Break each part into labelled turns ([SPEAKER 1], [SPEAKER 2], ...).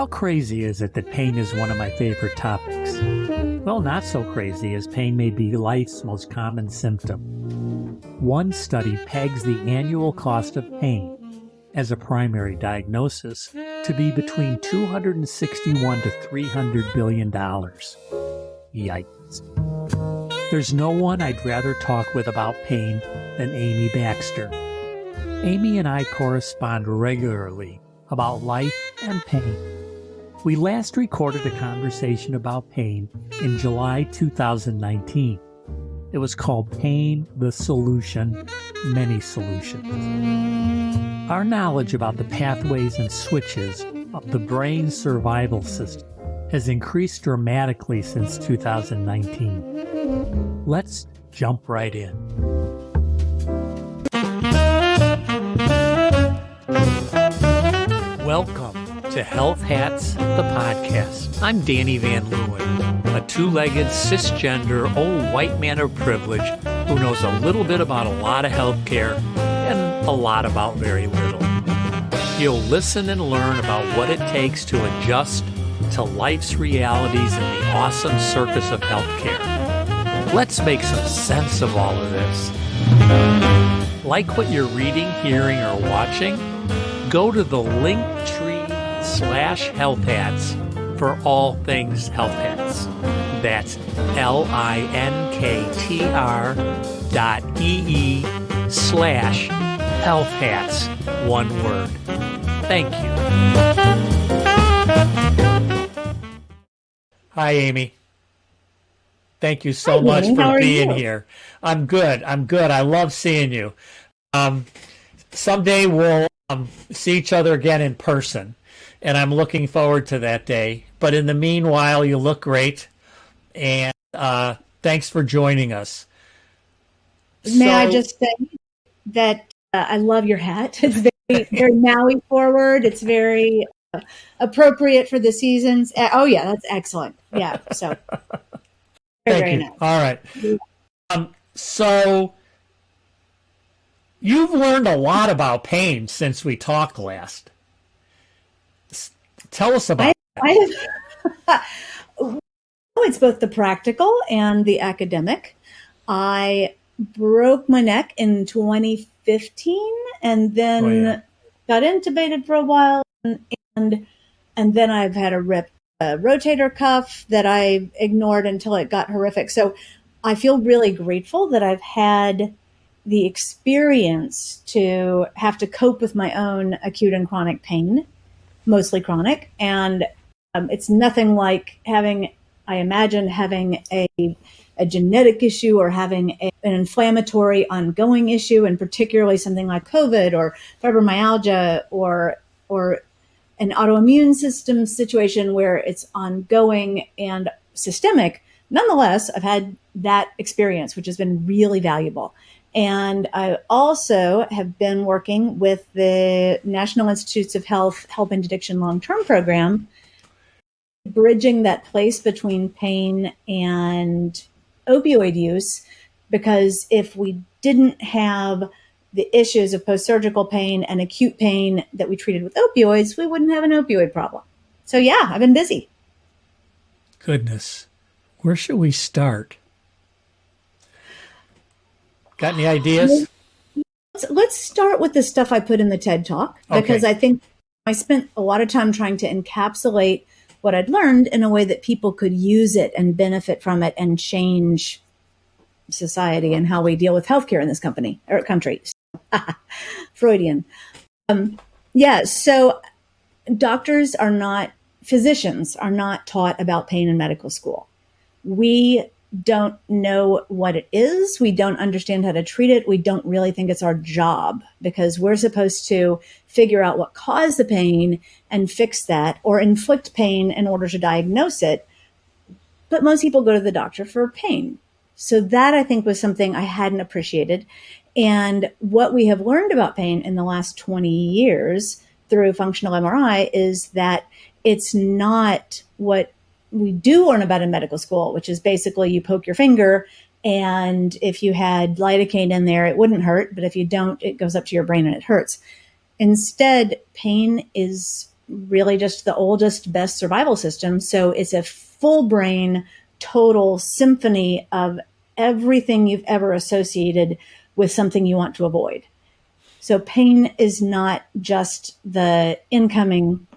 [SPEAKER 1] crazy is it that pain is one of my favorite topics? Well, not so crazy, as pain may be life's most common symptom. One study pegs the annual cost of pain as a primary diagnosis to be between $261 to $300 billion. Yikes. There's no one I'd rather talk with about pain than Amy Baxter. Amy and I correspond regularly about life and pain. We last recorded a conversation about pain in July 2019. It was called Pain, the Solution, Many Solutions. Our knowledge about the pathways and switches of the brain's survival system has increased dramatically since 2019. Let's jump right in. Welcome to Health Hats, the podcast. I'm Danny Van Leeuwen, a two-legged, cisgender, old white man of privilege who knows a little bit about a lot of healthcare and a lot about very little. You'll listen and learn about what it takes to adjust to life's realities in the awesome circus of healthcare. Let's make some sense of all of this. Like what you're reading, hearing, or watching? Go to the linktr.ee/healthhats for all things health hats. That's linktr.ee/healthhats. One word. Thank you. Hi, Amy. Thank you so much for being here. I'm good. I love seeing you. Someday we'll see each other again in person, and I'm looking forward to that day. But in the meanwhile, you look great, and thanks for joining us.
[SPEAKER 2] May I just say that I love your hat. It's very Maui forward. It's very appropriate for the seasons. Oh yeah, that's excellent. Yeah, so very
[SPEAKER 1] Thank you.
[SPEAKER 2] nice.
[SPEAKER 1] All right. So you've learned a lot about pain since we talked last. Tell us about
[SPEAKER 2] it. It's both the practical and the academic. I broke my neck in 2015 and then got intubated for a while, and then I've had a ripped rotator cuff that I ignored until it got horrific. So I feel really grateful that I've had the experience to have to cope with my own acute and chronic pain, mostly chronic. And it's nothing like having a genetic issue or having an inflammatory ongoing issue, and particularly something like COVID or fibromyalgia or an autoimmune system situation where it's ongoing and systemic. Nonetheless, I've had that experience, which has been really valuable. And I also have been working with the National Institutes of Health Help End Addiction Long-Term Program, bridging that place between pain and opioid use, because if we didn't have the issues of post-surgical pain and acute pain that we treated with opioids, we wouldn't have an opioid problem. So yeah, I've been busy.
[SPEAKER 1] Goodness. Where should we start? Got any ideas?
[SPEAKER 2] Let's start with the stuff I put in the TED Talk, because I think I spent a lot of time trying to encapsulate what I'd learned in a way that people could use it and benefit from it and change society and how we deal with healthcare in this country. Freudian. So physicians are not taught about pain in medical school. We don't know what it is. We don't understand how to treat it. We don't really think it's our job, because we're supposed to figure out what caused the pain and fix that, or inflict pain in order to diagnose it. But most people go to the doctor for pain. So that, I think, was something I hadn't appreciated. And what we have learned about pain in the last 20 years through functional MRI is that it's not what we do learn about in medical school, which is basically you poke your finger, and if you had lidocaine in there, it wouldn't hurt. But if you don't, it goes up to your brain and it hurts. Instead, pain is really just the oldest, best survival system. So it's a full brain, total symphony of everything you've ever associated with something you want to avoid. So pain is not just the incoming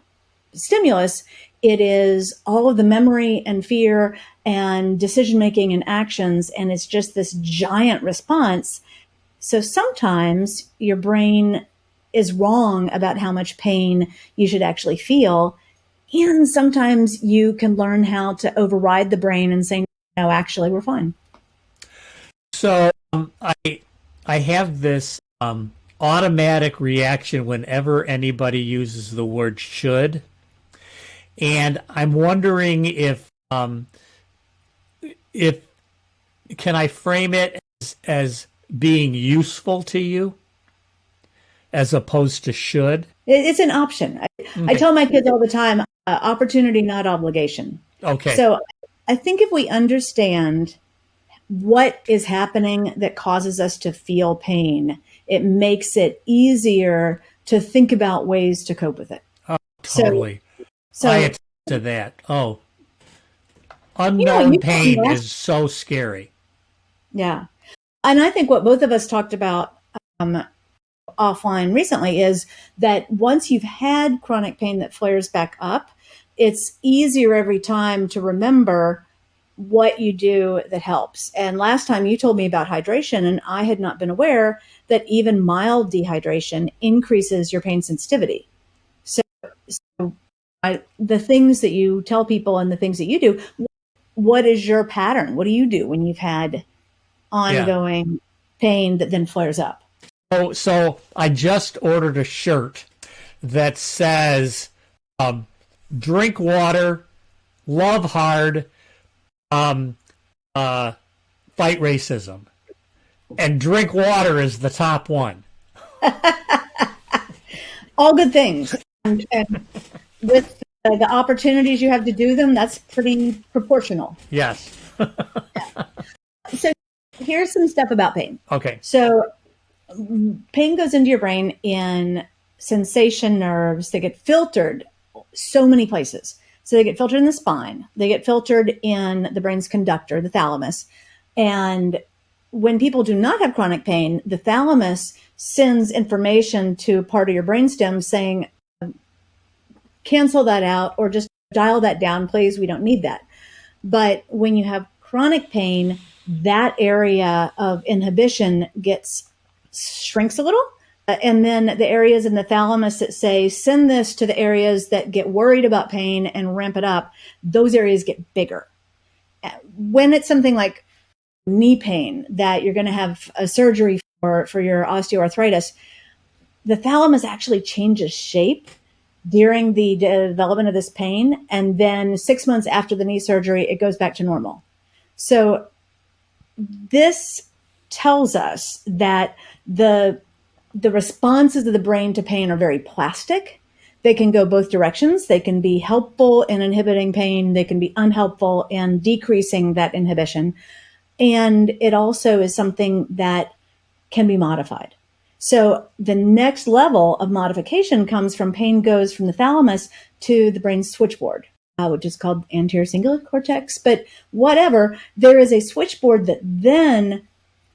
[SPEAKER 2] stimulus. It is all of the memory and fear and decision-making and actions. And it's just this giant response. So sometimes your brain is wrong about how much pain you should actually feel. And sometimes you can learn how to override the brain and say, no, actually, we're fine.
[SPEAKER 1] So I have this automatic reaction whenever anybody uses the word should. And I'm wondering if can I frame it as being useful to you as opposed to should?
[SPEAKER 2] It's an option. I tell my kids all the time, opportunity, not obligation.
[SPEAKER 1] Okay.
[SPEAKER 2] So I think if we understand what is happening that causes us to feel pain, it makes it easier to think about ways to cope with it.
[SPEAKER 1] Oh, totally.
[SPEAKER 2] So
[SPEAKER 1] I attest to that. Oh, unknown pain is so scary.
[SPEAKER 2] Yeah. And I think what both of us talked about offline recently is that once you've had chronic pain that flares back up, it's easier every time to remember what you do that helps. And last time you told me about hydration, and I had not been aware that even mild dehydration increases your pain sensitivity. So the things that you tell people and the things that you do, what is your pattern? What do you do when you've had ongoing pain that then flares up?
[SPEAKER 1] So I just ordered a shirt that says, drink water, love hard, fight racism. And drink water is the top one.
[SPEAKER 2] All good things. And with the opportunities you have to do them, that's pretty proportional.
[SPEAKER 1] Yes.
[SPEAKER 2] So here's some stuff about pain.
[SPEAKER 1] Okay.
[SPEAKER 2] So pain goes into your brain in sensation nerves that get filtered so many places. So they get filtered in the spine. They get filtered in the brain's conductor, the thalamus. And when people do not have chronic pain, the thalamus sends information to a part of your brainstem saying, cancel that out or just dial that down, please. We don't need that. But when you have chronic pain, that area of inhibition shrinks a little. And then the areas in the thalamus that say, send this to the areas that get worried about pain and ramp it up, those areas get bigger. When it's something like knee pain that you're going to have a surgery for your osteoarthritis, the thalamus actually changes shape during the development of this pain. And then 6 months after the knee surgery, it goes back to normal. So this tells us that the responses of the brain to pain are very plastic. They can go both directions. They can be helpful in inhibiting pain. They can be unhelpful in decreasing that inhibition. And it also is something that can be modified. So the next level of modification comes from pain goes from the thalamus to the brain's switchboard, which is called anterior cingulate cortex. But whatever, there is a switchboard that then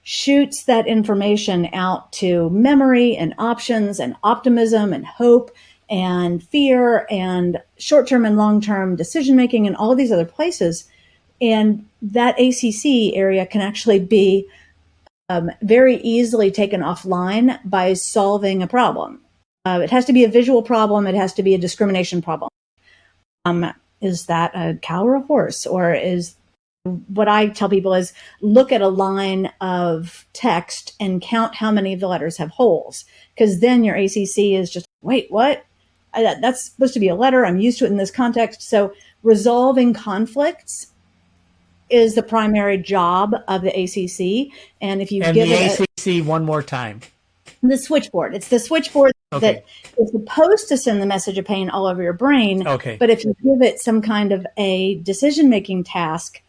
[SPEAKER 2] shoots that information out to memory and options and optimism and hope and fear and short-term and long-term decision-making and all of these other places. And that ACC area can actually be very easily taken offline by solving a problem. It has to be a visual problem. It has to be a discrimination problem. Is that a cow or a horse? Or is what I tell people is look at a line of text and count how many of the letters have holes. Because then your ACC is just, wait, what? That's supposed to be a letter. I'm used to it in this context. So resolving conflicts is the primary job of the ACC. And if you give
[SPEAKER 1] the ACC one more time.
[SPEAKER 2] The switchboard. It's the switchboard that is supposed to send the message of pain all over your brain.
[SPEAKER 1] Okay.
[SPEAKER 2] But if you give it some kind of a decision-making task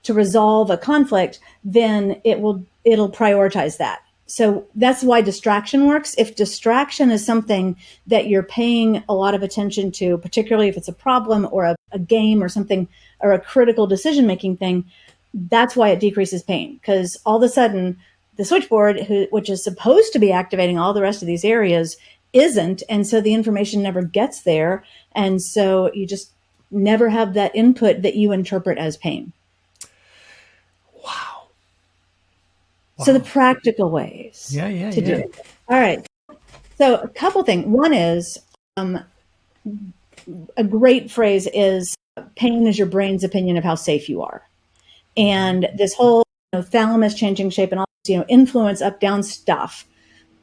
[SPEAKER 2] to resolve a conflict, then it'll prioritize that. So that's why distraction works. If distraction is something that you're paying a lot of attention to, particularly if it's a problem or a game or something, or a critical decision-making thing, that's why it decreases pain. Because all of a sudden, the switchboard, which is supposed to be activating all the rest of these areas, isn't. And so the information never gets there. And so you just never have that input that you interpret as pain.
[SPEAKER 1] Wow.
[SPEAKER 2] So the practical ways
[SPEAKER 1] to
[SPEAKER 2] do it. All right. So a couple things. One is a great phrase is pain is your brain's opinion of how safe you are. And this whole thalamus changing shape and all this, influence up down stuff.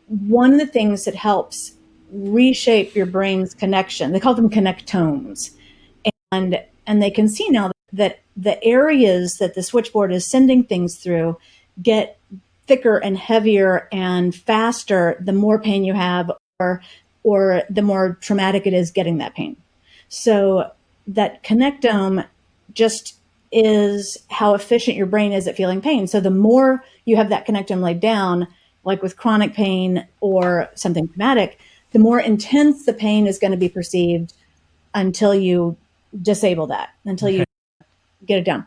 [SPEAKER 2] One of the things that helps reshape your brain's connection, they call them connectomes. And they can see now that the areas that the switchboard is sending things through get thicker and heavier and faster the more pain you have, or the more traumatic it is getting that pain. So that connectome just is how efficient your brain is at feeling pain. So the more you have that connectome laid down, like with chronic pain or something traumatic, the more intense the pain is going to be perceived until you disable that, until you get it down.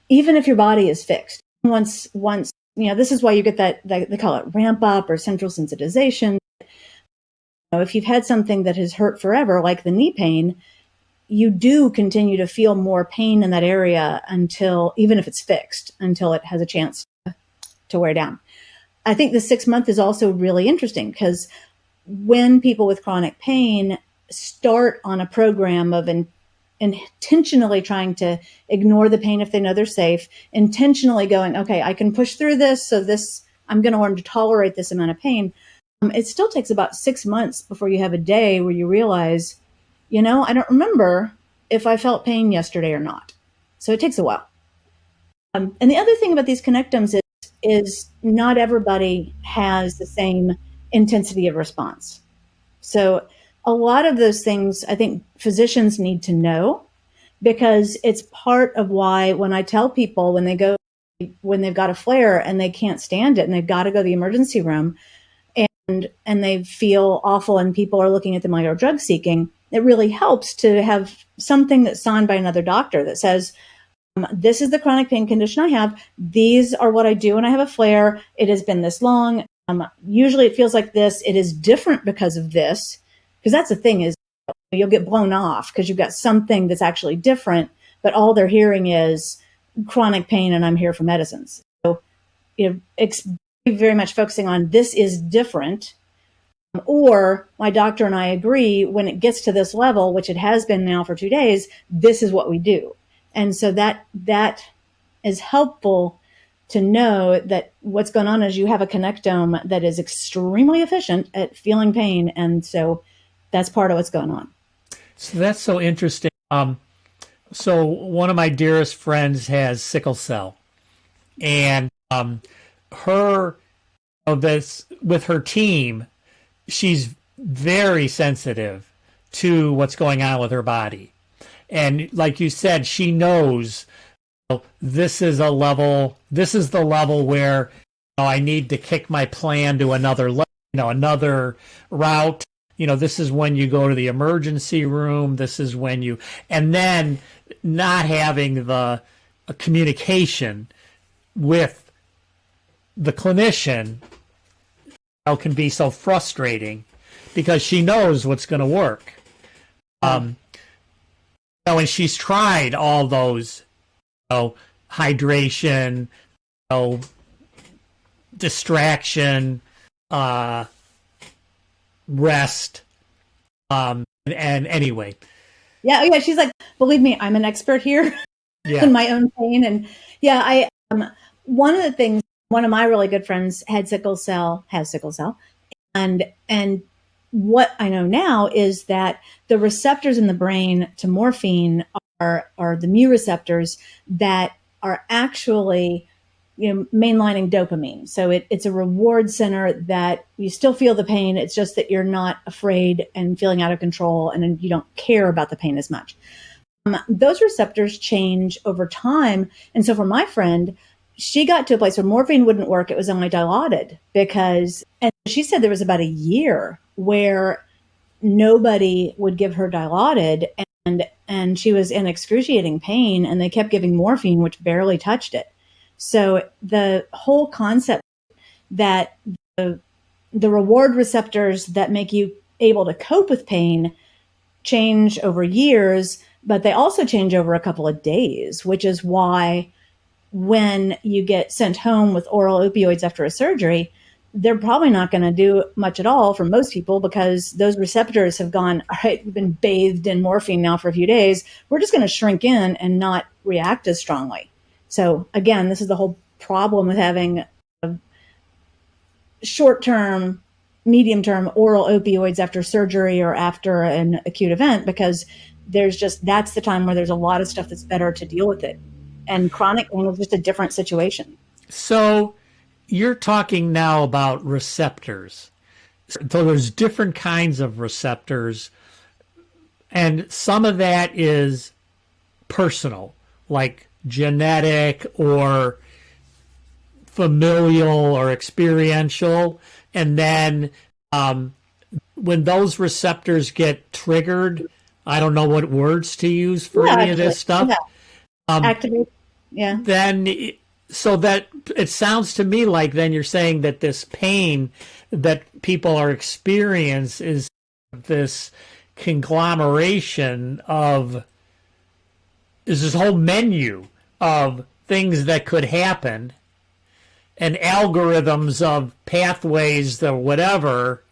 [SPEAKER 2] Even if your body is fixed, once this is why you get that they call it ramp up or central sensitization. If you've had something that has hurt forever, like the knee pain, you do continue to feel more pain in that area until, even if it's fixed, until it has a chance to wear down. I think the 6 month is also really interesting because when people with chronic pain start on a program of intentionally trying to ignore the pain if they know they're safe, intentionally going, okay, I can push through this, so I'm going to learn to tolerate this amount of pain. It still takes about 6 months before you have a day where you realize, I don't remember if I felt pain yesterday or not. So it takes a while. And the other thing about these connectomes is not everybody has the same intensity of response. So a lot of those things I think physicians need to know, because it's part of why when I tell people when they've got a flare and they can't stand it and they've got to go to the emergency room and they feel awful and people are looking at them like they're drug seeking, it really helps to have something that's signed by another doctor that says, this is the chronic pain condition I have. These are what I do when I have a flare. It has been this long. Usually it feels like this. It is different because of this. Because that's the thing is you'll get blown off because you've got something that's actually different, but all they're hearing is chronic pain and I'm here for medicines. So, it's very much focusing on this is different, or my doctor and I agree when it gets to this level, which it has been now for 2 days, this is what we do. And so that is helpful to know that what's going on is you have a connectome that is extremely efficient at feeling pain. And so that's part of what's going on.
[SPEAKER 1] So that's so interesting. So one of my dearest friends has sickle cell, and with her team, she's very sensitive to what's going on with her body. And like you said, she knows this is the level where I need to kick my plan to another level, another route. This is when you go to the emergency room. This is when and then not having the communication with the clinician can be so frustrating because she knows what's going to work. And she's tried all those, hydration, distraction, rest, and anyway.
[SPEAKER 2] Yeah. She's like, believe me, I'm an expert here in my own pain. And one of the things, one of my really good friends has sickle cell, and what I know now is that the receptors in the brain to morphine are the mu receptors that are actually, mainlining dopamine. So it's a reward center that you still feel the pain. It's just that you're not afraid and feeling out of control, and then you don't care about the pain as much. Those receptors change over time. And so for my friend, she got to a place where morphine wouldn't work. It was only Dilaudid and she said there was about a year where nobody would give her Dilaudid, and she was in excruciating pain, and they kept giving morphine, which barely touched it. So the whole concept that the reward receptors that make you able to cope with pain change over years, but they also change over a couple of days, which is why when you get sent home with oral opioids after a surgery, they're probably not going to do much at all for most people, because those receptors have gone, all right, we've been bathed in morphine now for a few days. We're just going to shrink in and not react as strongly. So again, this is the whole problem with having a short-term, medium-term oral opioids after surgery or after an acute event, because that's the time where there's a lot of stuff that's better to deal with it. And chronic pain is just a different situation.
[SPEAKER 1] So you're talking now about receptors. So there's different kinds of receptors, and some of that is personal, like genetic or familial or experiential. And then when those receptors get triggered, I don't know what words to use for any of this stuff.
[SPEAKER 2] Yeah. Activate. Yeah.
[SPEAKER 1] Then, so that it sounds to me like then you're saying that this pain that people are experiencing is this conglomeration of, is this whole menu of things that could happen and algorithms of pathways or whatever.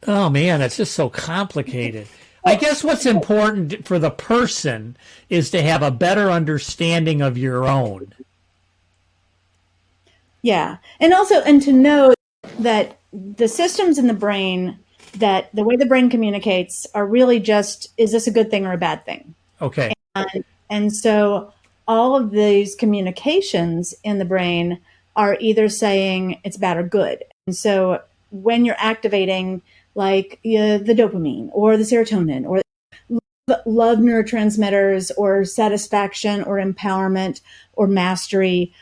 [SPEAKER 1] Oh man, it's just so complicated. I guess what's important for the person is to have a better understanding of your own.
[SPEAKER 2] Yeah. And to know that the systems in the brain, that the way the brain communicates are really just, is this a good thing or a bad thing?
[SPEAKER 1] Okay.
[SPEAKER 2] And so all of these communications in the brain are either saying it's bad or good. And so when you're activating like the dopamine or the serotonin or love neurotransmitters or satisfaction or empowerment or mastery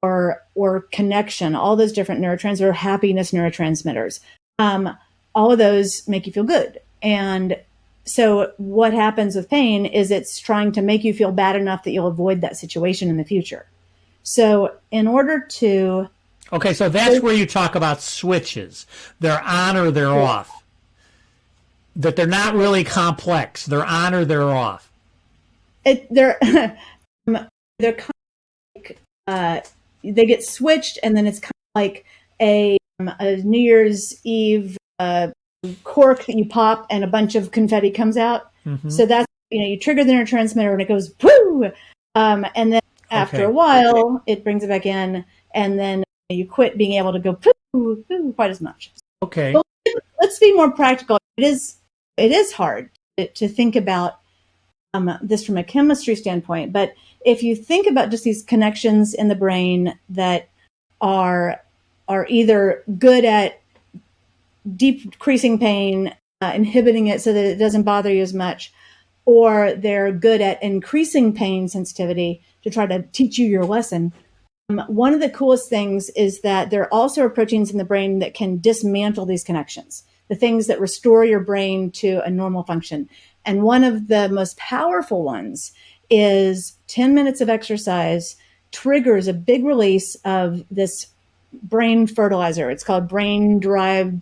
[SPEAKER 2] or connection, all those different neurotransmitters, happiness neurotransmitters, all of those make you feel good. And so what happens with pain is it's trying to make you feel bad enough that you'll avoid that situation in the future. So in order to...
[SPEAKER 1] Okay, so that's where you talk about switches. They're on or they're off. That they're not really complex. They're on or they're off.
[SPEAKER 2] They're kind of like, they get switched, and then it's kind of like a New Year's Eve cork that you pop and a bunch of confetti comes out. Mm-hmm. So that's, you trigger the neurotransmitter and it goes poo, and then after a while it brings it back in, and then you quit being able to go poo quite as much.
[SPEAKER 1] Okay.
[SPEAKER 2] But let's be more practical. It is hard to think about this from a chemistry standpoint, but if you think about just these connections in the brain that are either good at decreasing pain, inhibiting it so that it doesn't bother you as much, or they're good at increasing pain sensitivity to try to teach you your lesson. One of the coolest things is that there also are proteins in the brain that can dismantle these connections, the things that restore your brain to a normal function. And one of the most powerful ones is 10 minutes of exercise triggers a big release of this brain fertilizer. It's called brain-derived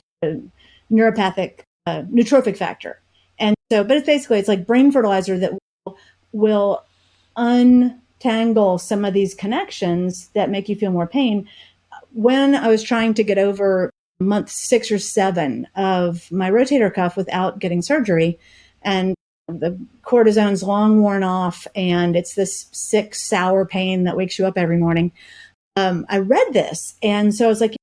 [SPEAKER 2] neuropathic neurotrophic factor. And so, but it's like brain fertilizer that will untangle some of these connections that make you feel more pain. When I was trying to get over month 6 or 7 of my rotator cuff without getting surgery, and the cortisone's long worn off, and it's this sick, sour pain that wakes you up every morning. I read this, and so I was like,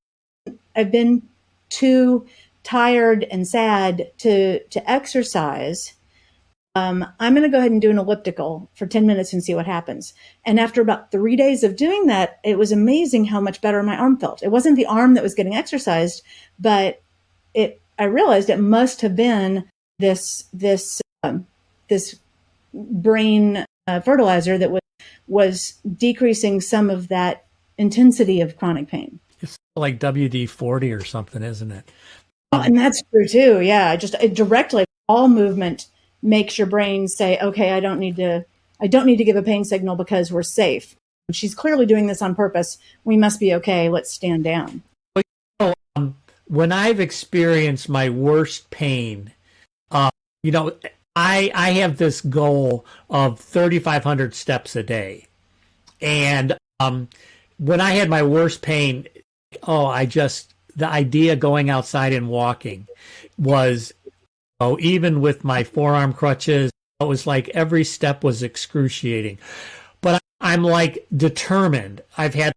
[SPEAKER 2] I've been too tired and sad to exercise. I'm going to go ahead and do an elliptical for 10 minutes and see what happens. And after about 3 days of doing that, it was amazing how much better my arm felt. It wasn't the arm that was getting exercised, but I realized it must have been this brain fertilizer that was decreasing some of that intensity of chronic pain.
[SPEAKER 1] It's like WD-40 or something, isn't it?
[SPEAKER 2] And that's true too. Yeah, it directly, all movement makes your brain say, okay, I don't need to give a pain signal because we're safe. She's clearly doing this on purpose. We must be okay. Let's stand down.
[SPEAKER 1] When I've experienced my worst pain, I have this goal of 3,500 steps a day. And when I had my worst pain, the idea of going outside and walking was, even with my forearm crutches, it was like every step was excruciating. But I'm like determined. I've had,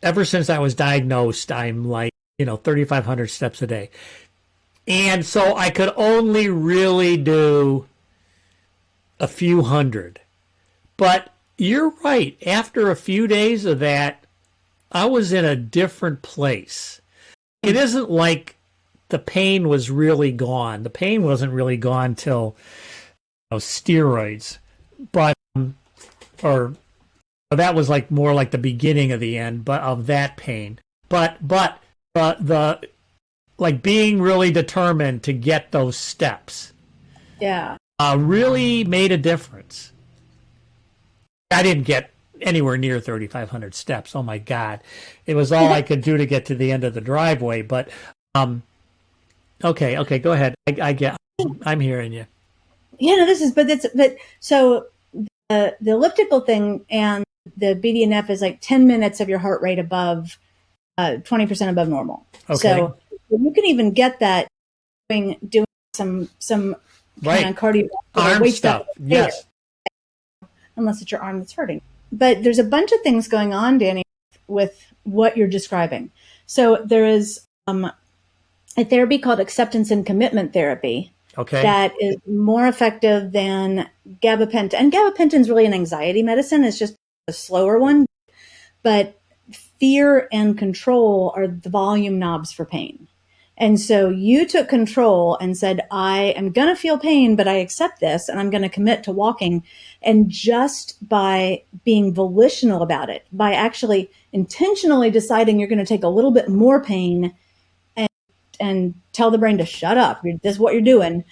[SPEAKER 1] ever since I was diagnosed, I'm like, 3,500 steps a day. And so I could only really do a few hundred. But you're right. After a few days of that, I was in a different place. It isn't like the pain was really gone. The pain wasn't really gone till steroids, but or that was like more like the beginning of the end, but of that pain. But the like being really determined to get those steps, really made a difference. I didn't get anywhere near 3,500 steps. Oh my God. It was all I could do to get to the end of the driveway. But, okay, go ahead. I'm hearing you.
[SPEAKER 2] Yeah, no, so the elliptical thing and the BDNF is like 10 minutes of your heart rate above, 20% above normal. Okay. So you can even get that doing some kind of cardio
[SPEAKER 1] arm weight stuff. Yes.
[SPEAKER 2] Unless it's your arm that's hurting. But there's a bunch of things going on, Danny, with what you're describing. So there is a therapy called acceptance and commitment therapy.
[SPEAKER 1] Okay.
[SPEAKER 2] That is more effective than gabapentin. And gabapentin is really an anxiety medicine. It's just a slower one. But fear and control are the volume knobs for pain. And so you took control and said, I am going to feel pain, but I accept this and I'm going to commit to walking. And just by being volitional about it, by actually intentionally deciding you're going to take a little bit more pain and tell the brain to shut up, this is what you're doing,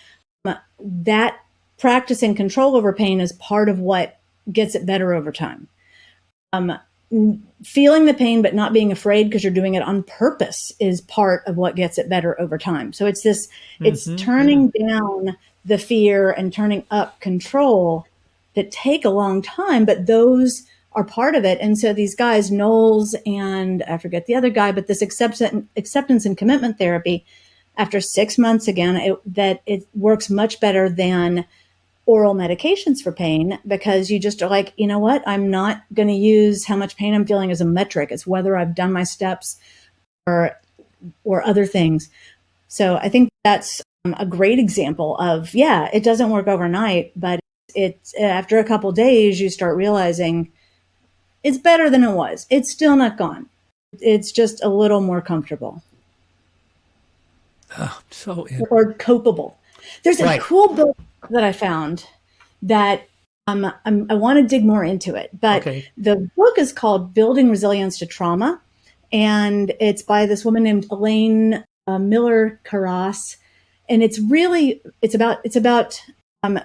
[SPEAKER 2] that practicing control over pain is part of what gets it better over time. Feeling the pain but not being afraid because you're doing it on purpose is part of what gets it better over time. So it's it's turning down the fear and turning up control that take a long time, but those are part of it. And so these guys, Knowles and I forget the other guy, but this acceptance and commitment therapy, after 6 months again, it works much better than oral medications for pain, because you just are like, you know what? I'm not going to use how much pain I'm feeling as a metric. It's whether I've done my steps or other things. So I think that's a great example of, it doesn't work overnight, but it's after a couple days, you start realizing it's better than it was. It's still not gone. It's just a little more comfortable.
[SPEAKER 1] Oh,
[SPEAKER 2] or copable. There's a cool book that I found that I want to dig more into it. But the book is called Building Resilience to Trauma. And it's by this woman named Elaine Miller Carras. And it's about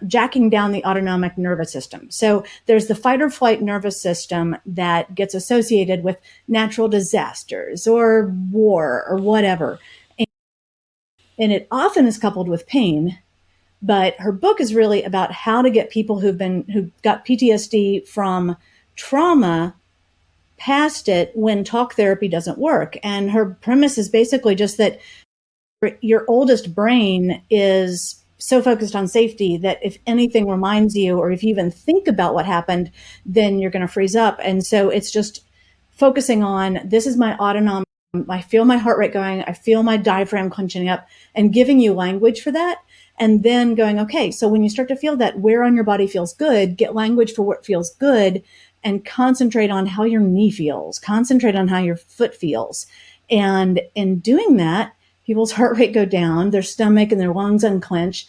[SPEAKER 2] jacking down the autonomic nervous system. So there's the fight or flight nervous system that gets associated with natural disasters or war or whatever. And it often is coupled with pain. But her book is really about how to get people who got PTSD from trauma past it when talk therapy doesn't work. And her premise is basically just that your oldest brain is so focused on safety that if anything reminds you, or if you even think about what happened, then you're going to freeze up. And so it's just focusing on, this is my autonomic, I feel my heart rate going, I feel my diaphragm clenching up, and giving you language for that. And then going, okay, so when you start to feel that, where on your body feels good, get language for what feels good, and concentrate on how your knee feels, concentrate on how your foot feels. And in doing that, people's heart rate go down, their stomach and their lungs unclench,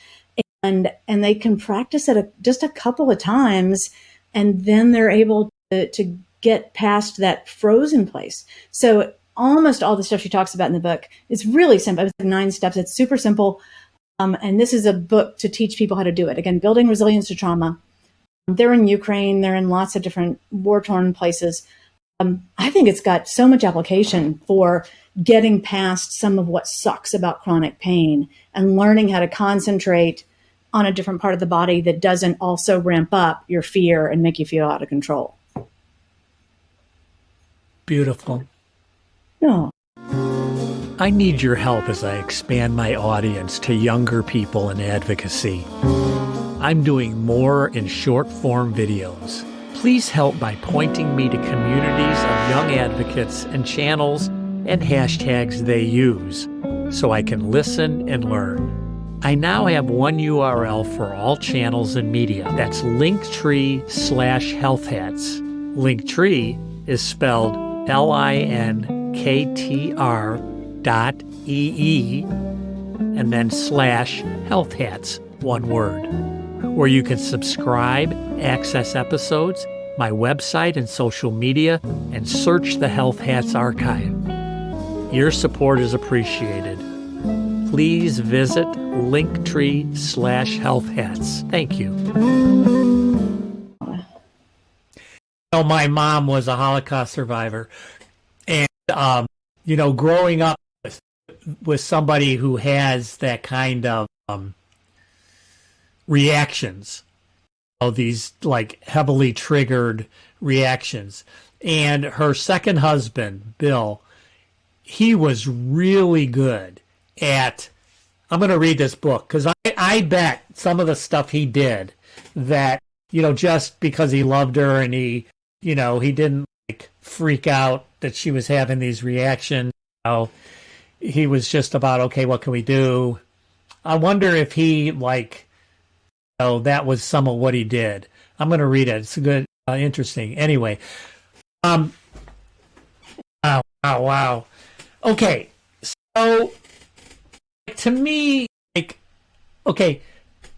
[SPEAKER 2] and they can practice it just a couple of times, and then they're able to get past that frozen place. So almost all the stuff she talks about in the book is really simple. It's like 9 steps. It's super simple. And this is a book to teach people how to do it. Again, building resilience to trauma. They're in Ukraine. They're in lots of different war-torn places. I think it's got so much application for getting past some of what sucks about chronic pain and learning how to concentrate on a different part of the body that doesn't also ramp up your fear and make you feel out of control.
[SPEAKER 1] Beautiful.
[SPEAKER 2] No.
[SPEAKER 1] I need your help as I expand my audience to younger people in advocacy. I'm doing more in short-form videos. Please help by pointing me to communities of young advocates and channels and hashtags they use so I can listen and learn. I now have one URL for all channels and media. That's linktr.ee/healthhats. Linktree is spelled linktr.ee and then /healthhats, one word, where you can subscribe, access episodes, my website and social media, and search the Health Hats archive. Your support is appreciated. Please visit linktree/healthhats. Thank you. My mom was a Holocaust survivor, and growing up with somebody who has that kind of reactions, these like heavily triggered reactions, and her second husband, Bill, he was really good at, I'm going to read this book because I bet some of the stuff he did that, just because he loved her and he didn't like freak out that she was having these reactions. He was just about, okay, what can we do? I wonder if he that was some of what he did. I'm going to read it. It's a good, interesting. Anyway. Wow. Okay. So to me,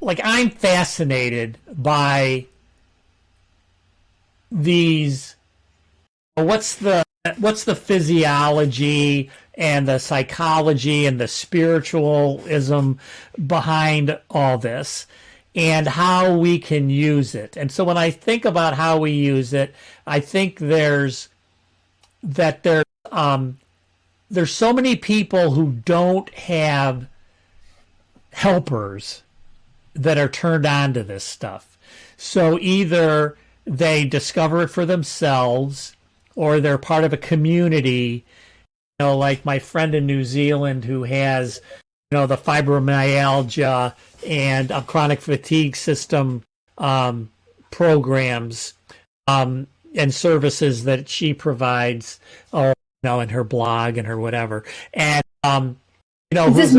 [SPEAKER 1] I'm fascinated by these, what's the physiology and the psychology and the spiritualism behind all this and how we can use it. And so when I think about how we use it, I think there's so many people who don't have helpers that are turned on to this stuff. So either they discover it for themselves or they're part of a community, like my friend in New Zealand who has, the fibromyalgia and chronic fatigue system programs and services that she provides, in her blog and her whatever. And,
[SPEAKER 2] is this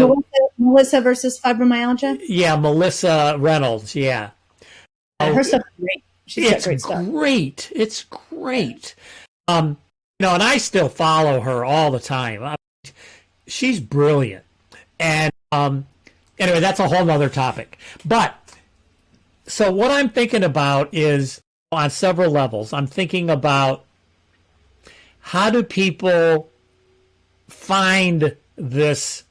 [SPEAKER 2] Melissa versus fibromyalgia?
[SPEAKER 1] Yeah, Melissa Reynolds, yeah.
[SPEAKER 2] Her stuff is great. She's got great stuff.
[SPEAKER 1] It's great. And I still follow her all the time. She's brilliant. And anyway, that's a whole nother topic. But so what I'm thinking about is on several levels. I'm thinking about how do people find this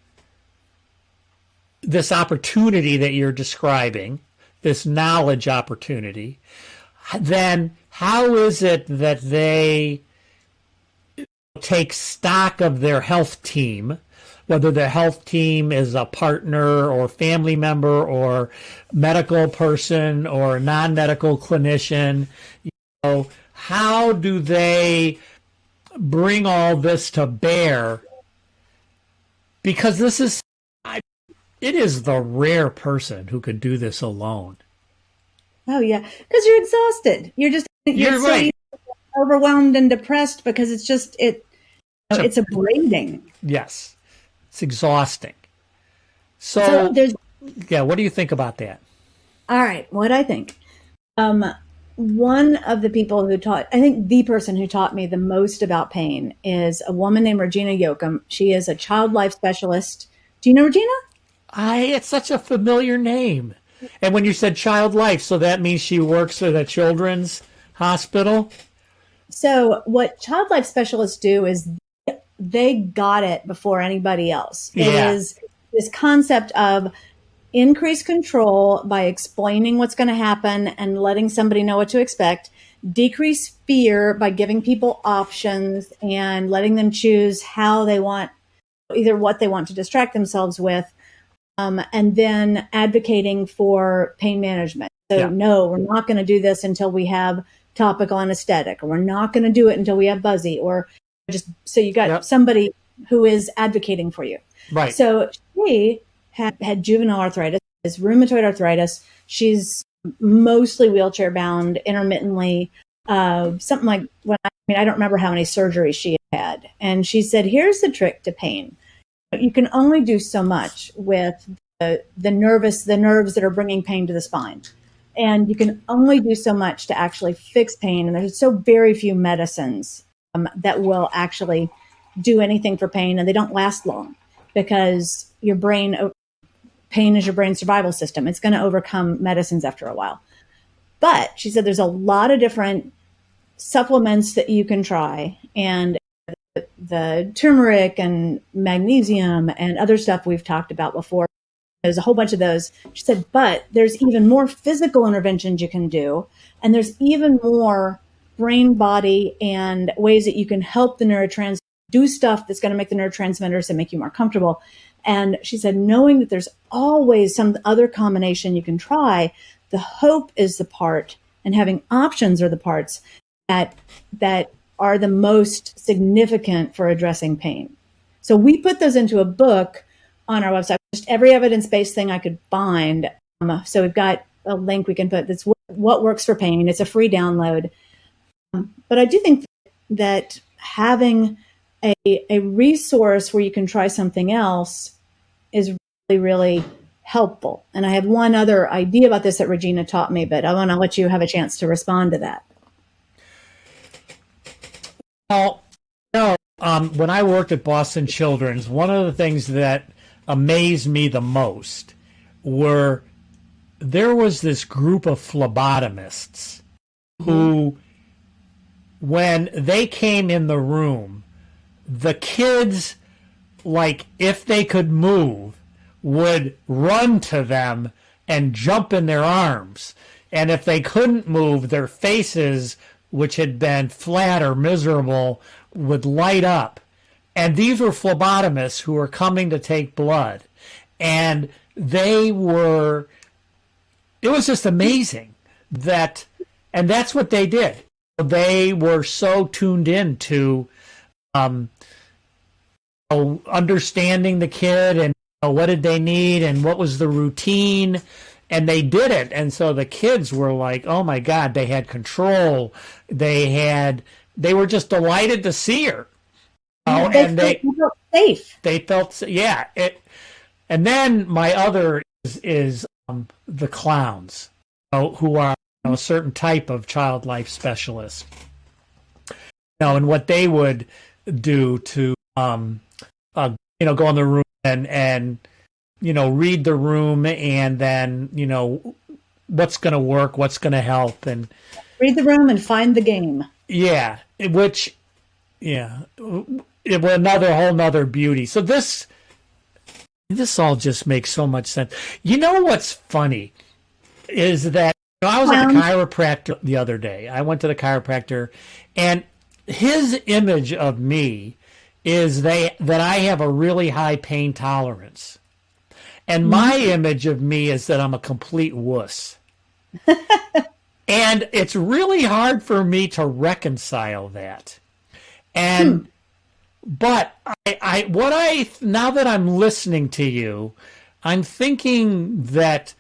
[SPEAKER 1] opportunity that you're describing, this knowledge opportunity. Then how is it that they take stock of their health team, whether the health team is a partner or family member or medical person or non-medical clinician? How do they bring all this to bear? Because it is the rare person who could do this alone.
[SPEAKER 2] Oh yeah, because you're exhausted. You're
[SPEAKER 1] right.
[SPEAKER 2] So overwhelmed and depressed because it's just it's abrading.
[SPEAKER 1] Yes, it's exhausting. So what do you think about that?
[SPEAKER 2] All right, what I think. One of the people I think the person who taught me the most about pain is a woman named Regina Yoakum. She is a child life specialist. Do you know Regina?
[SPEAKER 1] It's such a familiar name. And when you said child life, so that means she works at a children's hospital?
[SPEAKER 2] So what child life specialists do is they got it before anybody else. It
[SPEAKER 1] Yeah.
[SPEAKER 2] is this concept of increase control by explaining what's going to happen and letting somebody know what to expect, decrease fear by giving people options and letting them choose how they want, either what they want to distract themselves with, and then advocating for pain management. So
[SPEAKER 1] Yeah.
[SPEAKER 2] no, we're not going to do this until we have topical anesthetic, or we're not going to do it until we have Buzzy, or just so you got somebody who is advocating for you.
[SPEAKER 1] Right.
[SPEAKER 2] So she had juvenile arthritis, is rheumatoid arthritis. She's mostly wheelchair bound, intermittently, something like I don't remember how many surgeries she had. And she said, here's the trick to pain. You can only do so much with the nerves that are bringing pain to the spine. And you can only do so much to actually fix pain. And there's so very few medicines that will actually do anything for pain, and they don't last long because pain is your brain's survival system. It's going to overcome medicines after a while. But she said there's a lot of different supplements that you can try, and the turmeric and magnesium and other stuff we've talked about before. There's a whole bunch of those. She said, but there's even more physical interventions you can do. And there's even more brain, body, and ways that you can help the neurotransmitters do stuff that's going to make the neurotransmitters and make you more comfortable. And she said, knowing that there's always some other combination you can try, the hope is the part, and having options are the parts that are the most significant for addressing pain. So we put those into a book on our website, just every evidence-based thing I could find. So we've got a link we can put that's what works for pain. It's a free download. But I do think that having a resource where you can try something else is really, really helpful. And I have one other idea about this that Regina taught me, but I want to let you have a chance to respond to that.
[SPEAKER 1] Well, when I worked at Boston Children's, one of the things that amazed me the most were there was this group of phlebotomists who, when they came in the room, the kids, like if they could move, would run to them and jump in their arms. And if they couldn't move, their faces, which had been flat or miserable, would light up. And these were phlebotomists who were coming to take blood. And it was just amazing and that's what they did. They were so tuned in to understanding the kid and what did they need and what was the routine, and they did it. And so the kids were like, oh my God, they had control. They were just delighted to see her.
[SPEAKER 2] They felt safe.
[SPEAKER 1] They felt, yeah. And then my other is the clowns, who are a certain type of child life specialist. And what they would do to go in the room and read the room, and then what's going to work, what's going to help, and
[SPEAKER 2] read the room and find the game.
[SPEAKER 1] Yeah, it was whole nother beauty. So this all just makes so much sense. You know what's funny is that I was at the chiropractor the other day. I went to the chiropractor, and his image of me is that I have a really high pain tolerance. And my image of me is that I'm a complete wuss. And it's really hard for me to reconcile that. And but now that I'm listening to you, I'm thinking that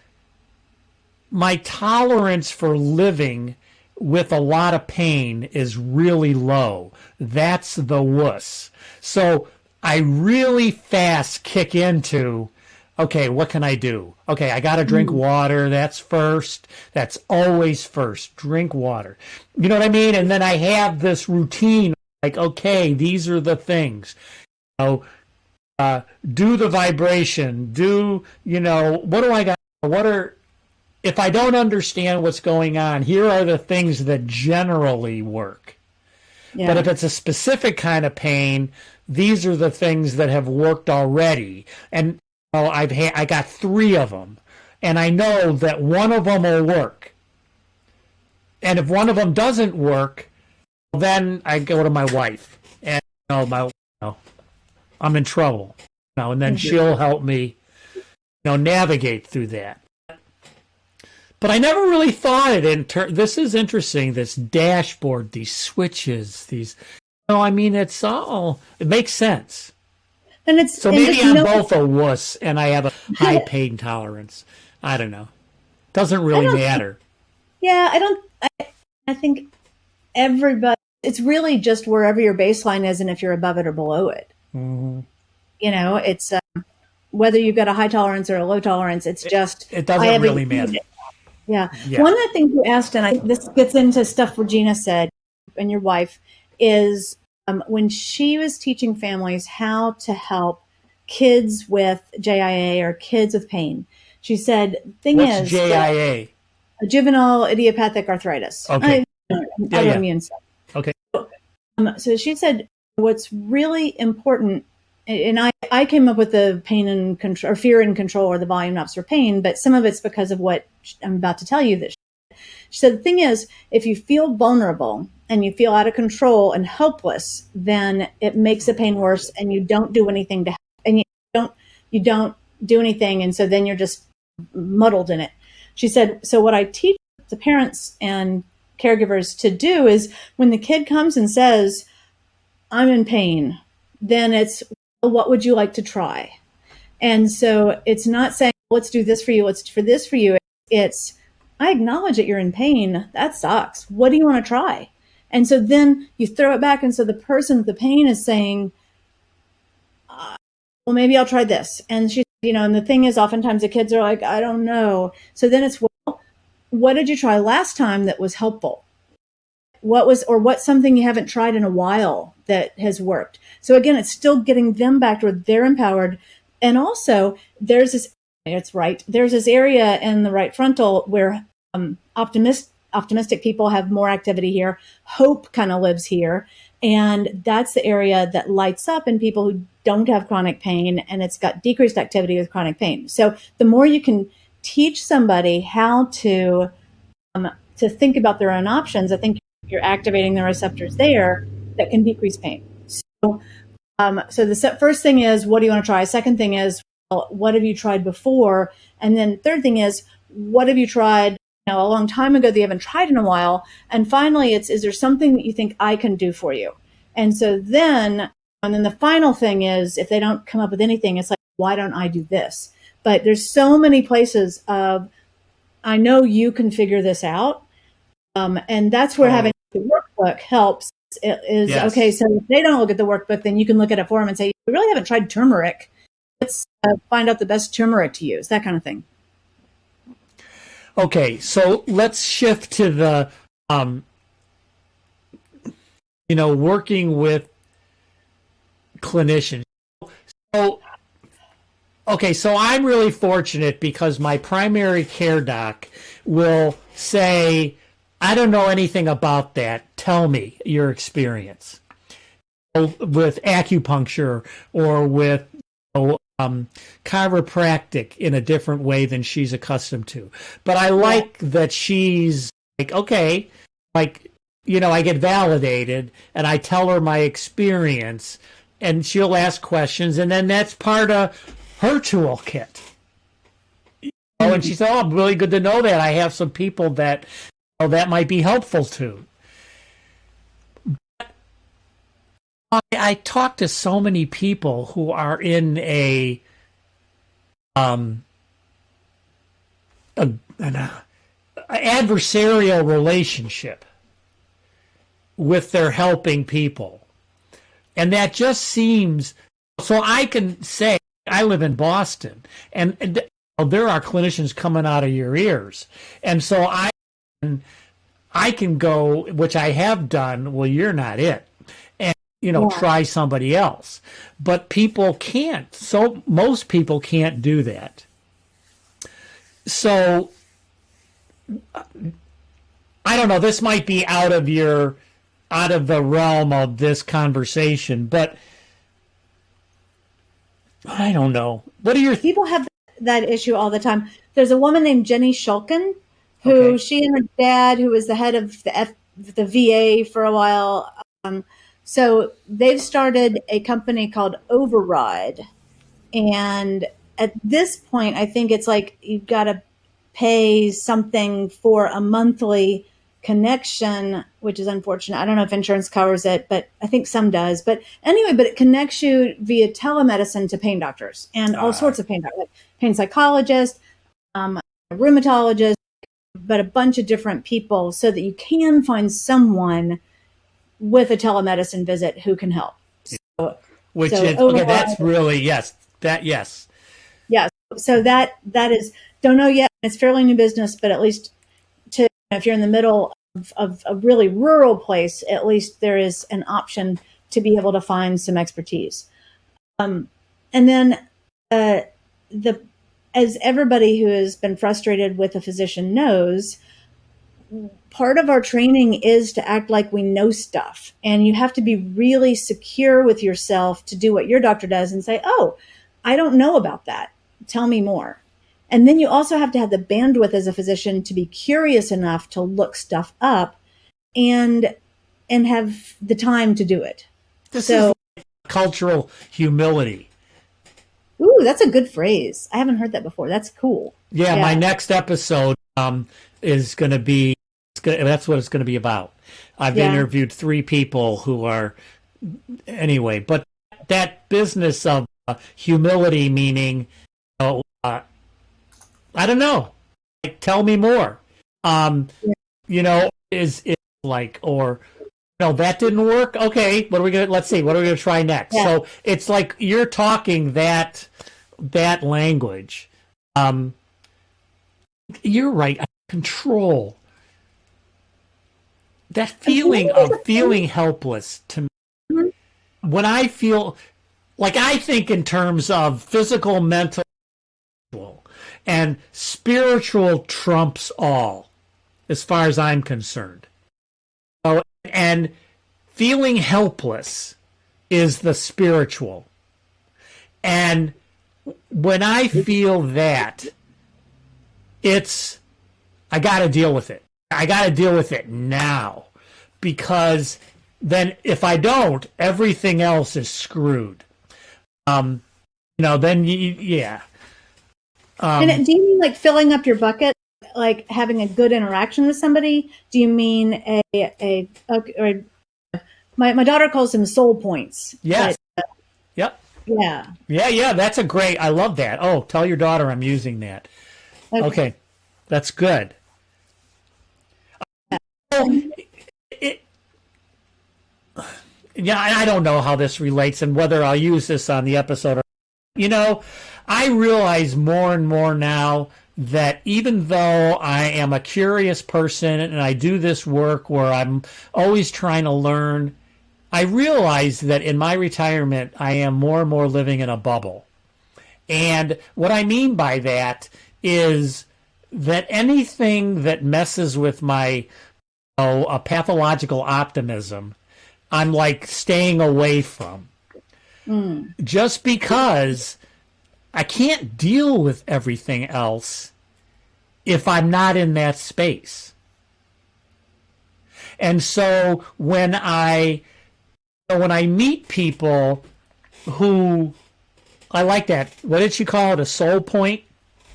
[SPEAKER 1] my tolerance for living with a lot of pain is really low. That's the wuss. So I really fast kick into, okay, what can I do? Okay, I got to drink water. That's first. That's always first. Drink water. You know what I mean? And then I have this routine, like, okay, these are the things. Do the vibration. What do I got? if I don't understand what's going on, here are the things that generally work. Yeah. But if it's a specific kind of pain, these are the things that have worked already. And I got 3 of them, and I know that one of them will work. And if one of them doesn't work, then I go to my wife, and I'm in trouble. And then she'll help me, navigate through that. But I never really thought it in this is interesting, this dashboard, these switches, it makes sense.
[SPEAKER 2] And it's
[SPEAKER 1] so maybe I'm both a wuss and I have a high pain tolerance. I don't know. Doesn't really matter.
[SPEAKER 2] I think everybody, it's really just wherever your baseline is and if you're above it or below it.
[SPEAKER 1] Mm-hmm.
[SPEAKER 2] It's whether you've got a high tolerance or a low tolerance, it's just...
[SPEAKER 1] It doesn't really matter.
[SPEAKER 2] Yeah. One of the things you asked, and this gets into stuff Regina said, and your wife, is when she was teaching families how to help kids with JIA or kids with pain, she said,
[SPEAKER 1] What's JIA?
[SPEAKER 2] Juvenile idiopathic arthritis.
[SPEAKER 1] Okay.
[SPEAKER 2] Autoimmune stuff.
[SPEAKER 1] Okay.
[SPEAKER 2] So she said, what's really important, and I came up with the pain and control, or fear and control, or the volume knobs for pain, but some of it's because of what I'm about to tell you. That she said, the thing is, if you feel vulnerable and you feel out of control and helpless, then it makes the pain worse, and you don't do anything to help, and you don't do anything, and so then you're just muddled in it. She said, so what I teach the parents and caregivers to do is when the kid comes and says, I'm in pain, then it's, what would you like to try? And so it's not saying, let's do this for you, let's do this for you. It's, I acknowledge that you're in pain. That sucks. What do you want to try? And so then you throw it back. And so the person with the pain is saying, well, maybe I'll try this. And she, and the thing is, oftentimes the kids are like, I don't know. So then it's, well, what did you try last time that was helpful? What's something you haven't tried in a while that has worked? So again, it's still getting them back to where they're empowered. And also there's this area in the right frontal where optimistic people have more activity here. Hope kind of lives here. And that's the area that lights up in people who don't have chronic pain, and it's got decreased activity with chronic pain. So the more you can teach somebody how to think about their own options, I think you're activating the receptors there that can decrease pain. So the first thing is, what do you want to try? Second thing is, well, what have you tried before? And then third thing is, what have you tried a long time ago that you haven't tried in a while? And finally, is there something that you think I can do for you? And so then the final thing is, if they don't come up with anything, it's like, why don't I do this? But there's so many places of, I know you can figure this out. And that's where having the workbook helps. Yes. Okay, so if they don't look at the workbook, then you can look at it for them and say, we really haven't tried turmeric. Let's find out the best turmeric to use, that kind of thing.
[SPEAKER 1] Okay, so let's shift to the, working with clinicians. So I'm really fortunate because my primary care doc will say, I don't know anything about that. Tell me your experience with acupuncture or with chiropractic in a different way than she's accustomed to. But I like that she's like, okay, like, I get validated and I tell her my experience and she'll ask questions, and then that's part of her toolkit. And she said, oh, really good to know that. I have some people that that might be helpful to. I talk to so many people who are in an adversarial relationship with their helping people. And that just seems, so I can say, I live in Boston, and there are clinicians coming out of your ears. And so I can go, which I have done, well, you're not it. And, try somebody else. But people can't. So most people can't do that. So I don't know, this might be out of the realm of this conversation, but I don't know. What are your
[SPEAKER 2] People have that issue all the time. There's a woman named Jenny Shulkin who
[SPEAKER 1] Okay.
[SPEAKER 2] she and her dad, who was the head of the VA for a while. So they've started a company called Override. And at this point, I think it's like you've got to pay something for a monthly connection, which is unfortunate. I don't know if insurance covers it, but I think some does. But anyway, but it connects you via telemedicine to pain doctors and all sorts of pain doctors, like pain psychologists, rheumatologists, but a bunch of different people so that you can find someone with a telemedicine visit who can help.
[SPEAKER 1] which
[SPEAKER 2] So
[SPEAKER 1] is okay,
[SPEAKER 2] overall,
[SPEAKER 1] that's really yes.
[SPEAKER 2] yeah. So that is, don't know yet. It's fairly new business, but at least if you're in the middle of a really rural place, at least there is an option to be able to find some expertise. And then as everybody who has been frustrated with a physician knows, part of our training is to act like we know stuff. And you have to be really secure with yourself to do what your doctor does and say, oh, I don't know about that. Tell me more. And then you also have to have the bandwidth as a physician to be curious enough to look stuff up and have the time to do it.
[SPEAKER 1] This is like cultural humility.
[SPEAKER 2] Ooh, that's a good phrase. I haven't heard that before. That's cool.
[SPEAKER 1] Yeah, my next episode is going to be, that's what it's going to be about. I've interviewed 3 people who are, anyway, but that business of humility, meaning, I don't know, like, tell me more, is like, or, that didn't work. Okay, let's see, what are we gonna try next? Yeah. So it's like you're talking that language. You're right. Control. That feeling of feeling helpless to me. Mm-hmm. When I feel like, I think in terms of physical, mental, and spiritual trumps all, as far as I'm concerned. And feeling helpless is the spiritual. And when I feel that, I got to deal with it. I got to deal with it now. Because then if I don't, everything else is screwed. Then, yeah.
[SPEAKER 2] And do you mean like filling up your bucket? Like having a good interaction with somebody? Do you mean my daughter calls them soul points?
[SPEAKER 1] Yes. Yep.
[SPEAKER 2] Yeah.
[SPEAKER 1] Yeah. That's I love that. Oh, tell your daughter I'm using that. Okay. That's good. I don't know how this relates and whether I'll use this on the episode. I realize more and more now that even though I am a curious person and I do this work where I'm always trying to learn, I realize that in my retirement, I am more and more living in a bubble. And what I mean by that is that anything that messes with my a pathological optimism, I'm like staying away from. Just because I can't deal with everything else if I'm not in that space. And so when I meet people who, I like that, what did she call it, a soul point?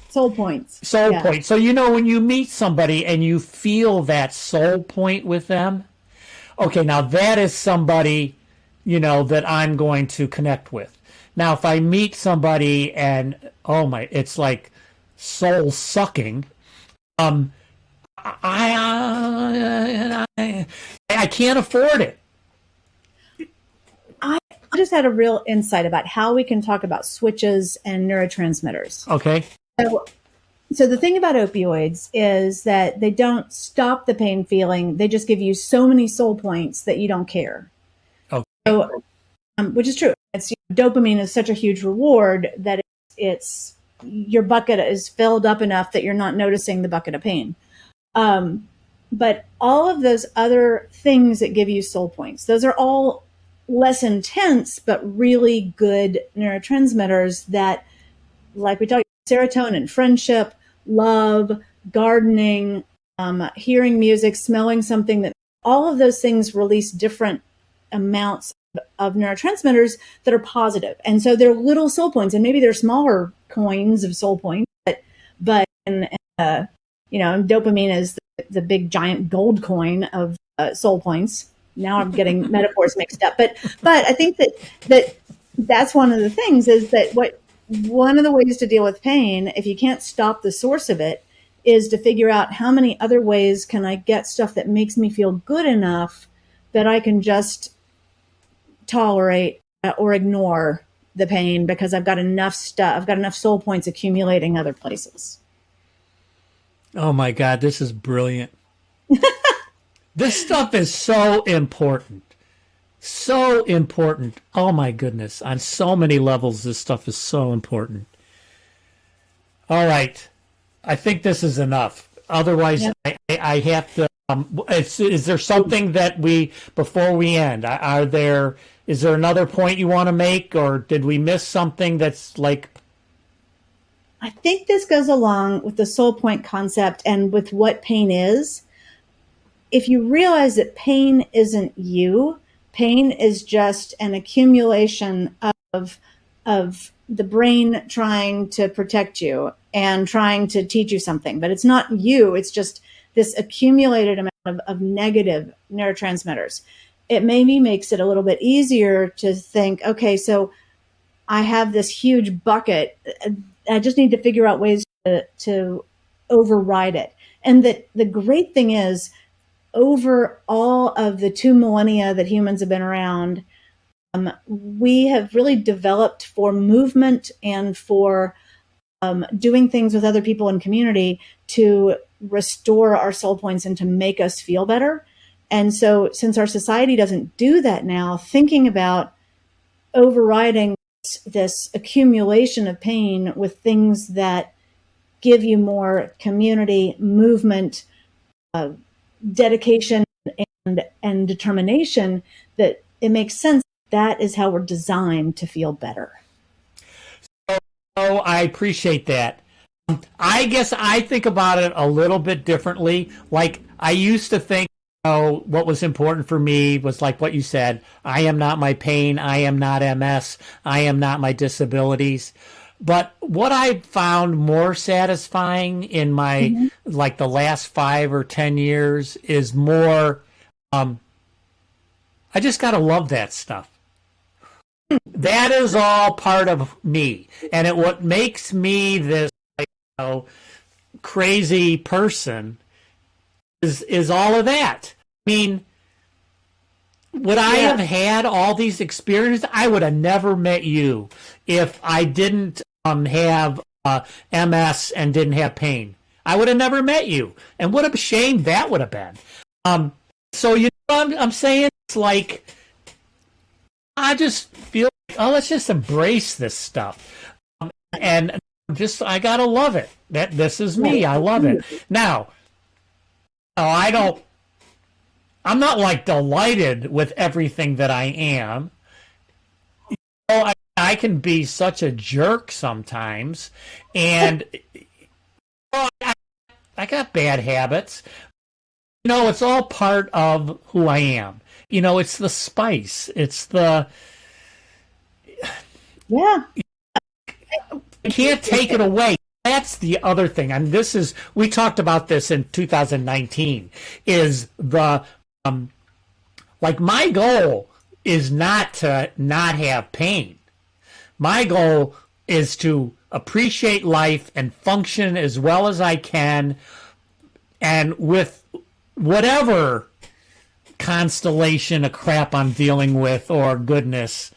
[SPEAKER 2] Soul points.
[SPEAKER 1] Soul point. So, when you meet somebody and you feel that soul point with them, okay, now that is somebody, that I'm going to connect with. Now, if I meet somebody and, it's like soul sucking, I can't afford it.
[SPEAKER 2] I just had a real insight about how we can talk about switches and neurotransmitters.
[SPEAKER 1] Okay.
[SPEAKER 2] So the thing about opioids is that they don't stop the pain feeling. They just give you so many soul points that you don't care.
[SPEAKER 1] Okay.
[SPEAKER 2] So, which is true. Dopamine is such a huge reward that it's your bucket is filled up enough that you're not noticing the bucket of pain. But all of those other things that give you soul points, those are all less intense, but really good neurotransmitters that, like we talked about, serotonin, friendship, love, gardening, hearing music, smelling something, that all of those things release different amounts of neurotransmitters that are positive. And so they're little soul points, and maybe they're smaller coins of soul points, but dopamine is the big giant gold coin of soul points. Now I'm getting metaphors mixed up, but I think that's one of the things, is that one of the ways to deal with pain, if you can't stop the source of it, is to figure out how many other ways can I get stuff that makes me feel good enough that I can just tolerate or ignore the pain, because I've got enough stuff, I've got enough soul points accumulating other places.
[SPEAKER 1] Oh my God, this is brilliant. This stuff is so important. So important. Oh my goodness. On so many levels, this stuff is so important. All right. I think this is enough. Otherwise, yep. I have to. Is there something that before we end, is there another point you want to make, or did we miss something that's like?
[SPEAKER 2] I think this goes along with the soul point concept and with what pain is. If you realize that pain isn't you, pain is just an accumulation of the brain trying to protect you and trying to teach you something, but it's not you. It's just this accumulated amount of negative neurotransmitters. It maybe makes it a little bit easier to think, okay, so I have this huge bucket. I just need to figure out ways to override it. And that the great thing is, over all of the 2 millennia that humans have been around, we have really developed for movement and for doing things with other people in community to restore our soul points and to make us feel better. And so since our society doesn't do that now, thinking about overriding this accumulation of pain with things that give you more community, movement, dedication, and determination, that it makes sense. That is how we're designed to feel better.
[SPEAKER 1] Oh, I appreciate that. I guess I think about it a little bit differently. Like, I used to think, what was important for me was like what you said. I am not my pain. I am not MS. I am not my disabilities. But what I found more satisfying in my, like the last 5 or 10 years is more, I just got to love that stuff. That is all part of me. And what makes me this crazy person is all of that. I mean, would I have had all these experiences? I would have never met you if I didn't have MS and didn't have pain. I would have never met you. And what a shame that would have been. So, I'm saying, it's like, I just feel like, let's just embrace this stuff. And I got to love it. This is me. I love it. Now, I'm not like delighted with everything that I am. I can be such a jerk sometimes, and I got bad habits. It's all part of who I am. It's the spice. It's the I can't take it away. That's the other thing, and we talked about this in 2019. Is the my goal is not to not have pain. My goal is to appreciate life and function as well as I can, and with whatever constellation of crap I'm dealing with or goodness.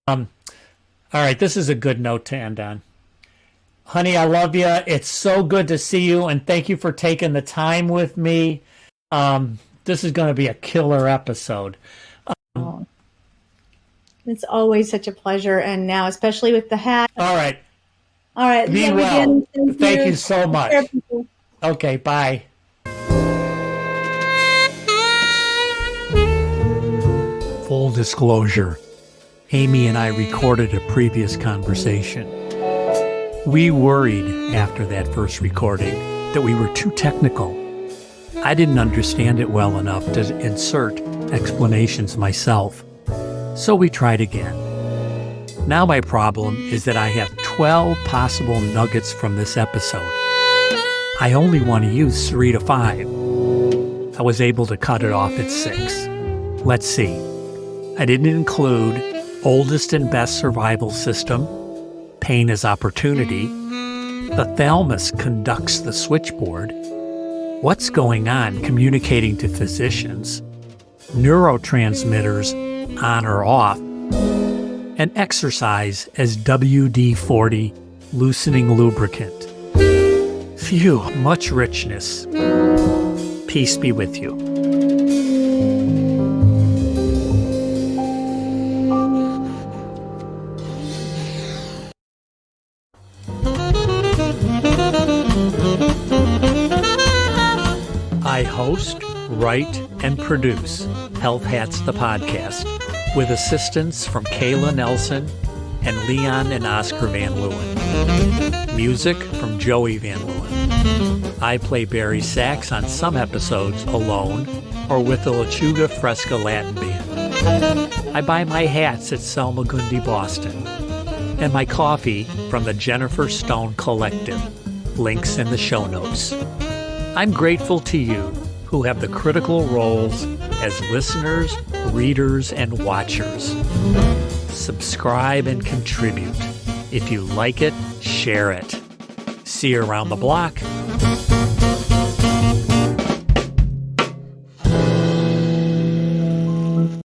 [SPEAKER 1] All right, this is a good note to end on. Honey, I love you. It's so good to see you, and thank you for taking the time with me. This is going to be a killer episode.
[SPEAKER 2] It's always such a pleasure, and now especially with the hat.
[SPEAKER 1] All right.
[SPEAKER 2] Be well.
[SPEAKER 1] Thank you so much. Okay, bye. Full disclosure, Amy and I recorded a previous conversation. We worried after that first recording that we were too technical. I didn't understand it well enough to insert explanations myself, so we tried again. Now my problem is that I have 12 possible nuggets from this episode. I only want to use 3 to 5. I was able to cut it off at 6. Let's see. I didn't include oldest and best survival system, pain as opportunity, the thalamus conducts the switchboard, what's going on communicating to physicians, neurotransmitters on or off, and exercise as WD-40 loosening lubricant. Phew, much richness. Peace be with you. I host, write, and produce Health Hats the podcast with assistance from Kayla Nelson and Leon and Oscar Van Leeuwen. Music from Joey Van Leeuwen. I play Barry sax on some episodes alone or with the Lechuga Fresca Latin Band. I buy my hats at Selma Gundy, Boston, and my coffee from the Jennifer Stone Collective. Links in the show notes. I'm grateful to you who have the critical roles as listeners, readers, and watchers. Subscribe and contribute. If you like it, share it. See you around the block.